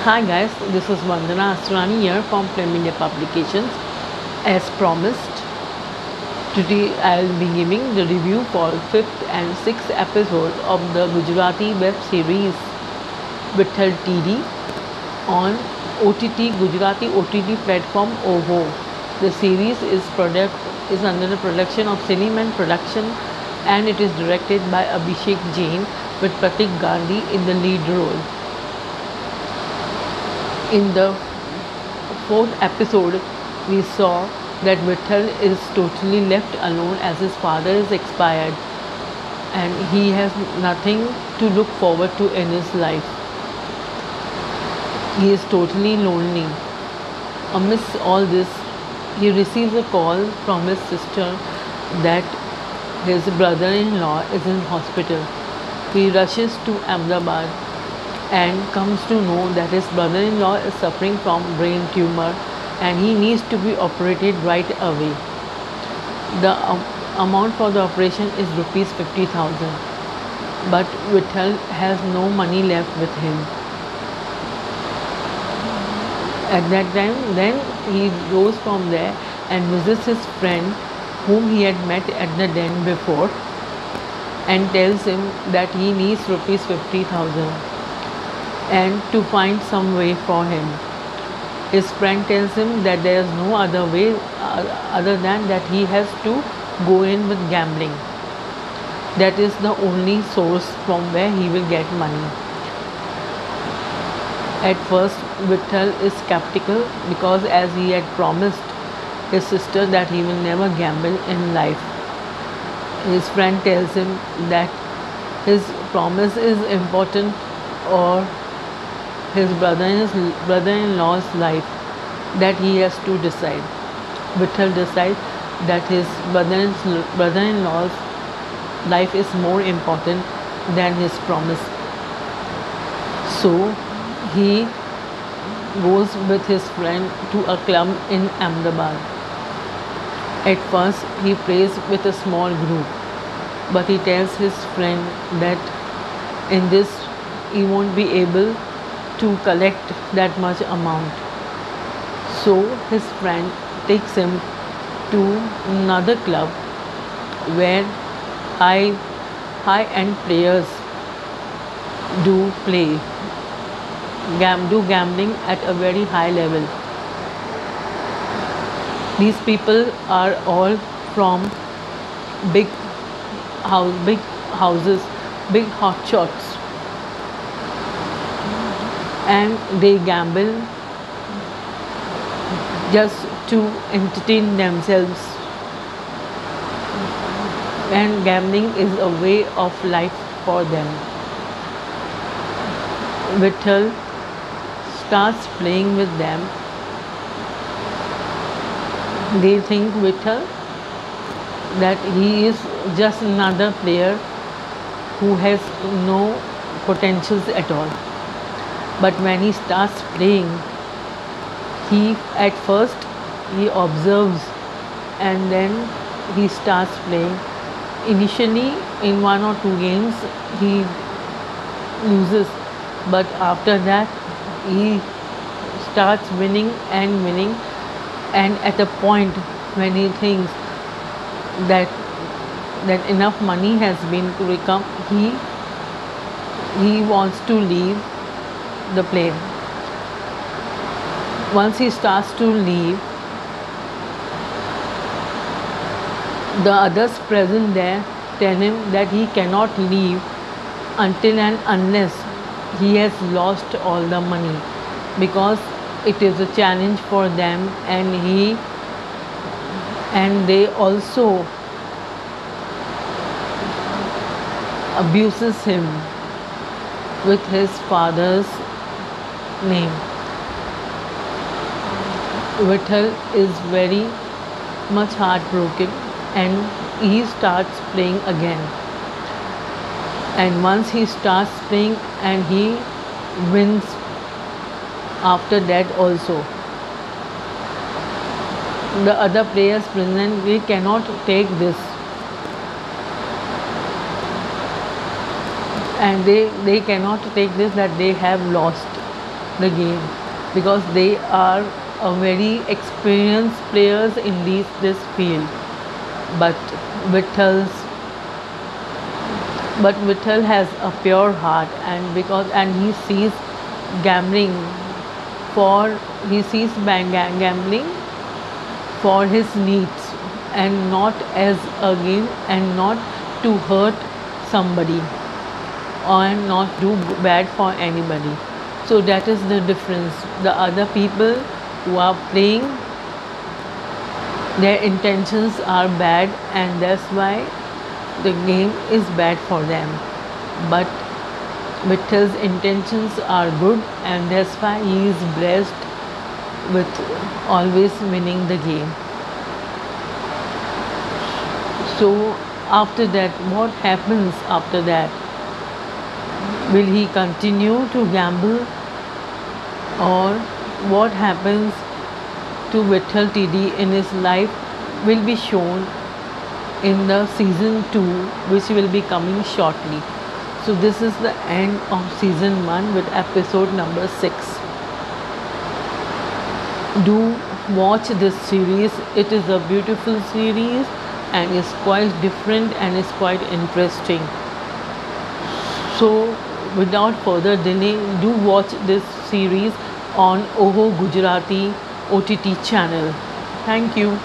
Hi guys, this is Vandana Asrani here from Film India Publications. As promised, today I will be giving the review for 5th and 6th episode of the Gujarati web series Vitthal TD on OTT Gujarati OTT platform OVO. The series is under the production of Cineman Production and it is directed by Abhishek Jain with Pratik Gandhi in the lead role. In the 4th episode, we saw that Vitthal is totally left alone as his father is expired and he has nothing to look forward to in his life. He is totally lonely. Amidst all this, he receives a call from his sister that his brother-in-law is in hospital. He rushes to Ahmedabad and comes to know that his brother-in-law is suffering from brain tumor and he needs to be operated right away. The amount for the operation is rupees 50,000, but Vitthal has no money left with him. At that time, then he goes from there and visits his friend whom he had met at the den before and tells him that he needs rupees 50,000 and to find some way for him. His friend tells him that there is no other way other than that he has to go in with gambling. That is the only source from where he will get money. At first, Vitthal is skeptical because as he had promised his sister that he will never gamble in life. His friend tells him that his promise is important or his brother-in-law's life that he has to decide. Vitthal decides that his brother-in-law's life is more important than his promise. So he goes with his friend to a club in Ahmedabad. At first he plays with a small group, but he tells his friend that in this he won't be able to collect that much amount. So his friend takes him to another club where high-end players do gambling at a very high level. These people are all from big houses, big hotshots, and they gamble just to entertain themselves, and gambling is a way of life for them. Vitthal starts playing with them. They think Vitthal that he is just another player who has no potentials at all. But when he starts playing, at first he observes and then he starts playing. Initially in 1 or 2 games he loses, but after that he starts winning and at a point when he thinks that enough money has been to come, he wants to leave the plane. Once he starts to leave, the others present there tell him that he cannot leave until and unless he has lost all the money, because it is a challenge for them and they also abuses him with his father's name. Vitthal is very much heartbroken and he starts playing again. And once he starts playing and he wins after that also, the other players present, they cannot take this and they cannot take this that they have lost. the game, because they are a very experienced players in this field. But Vithal's but Vithal has a pure heart, and he sees gambling for gambling for his needs, and not as a game, and not to hurt somebody, or not do bad for anybody. So that is the difference. The other people who are playing, their intentions are bad, and that's why the game is bad for them. But Vithal's intentions are good, and that's why he is blessed with always winning the game. So after that, what happens after that? Will he continue to gamble, or what happens to Vithal TD in his life will be shown in the season 2, which will be coming shortly. So this is the end of season 1 with episode number 6. Do watch this series. It is a beautiful series, and is quite different, and is quite interesting. So without further delay, do watch this series on Oho Gujarati OTT channel. Thank you.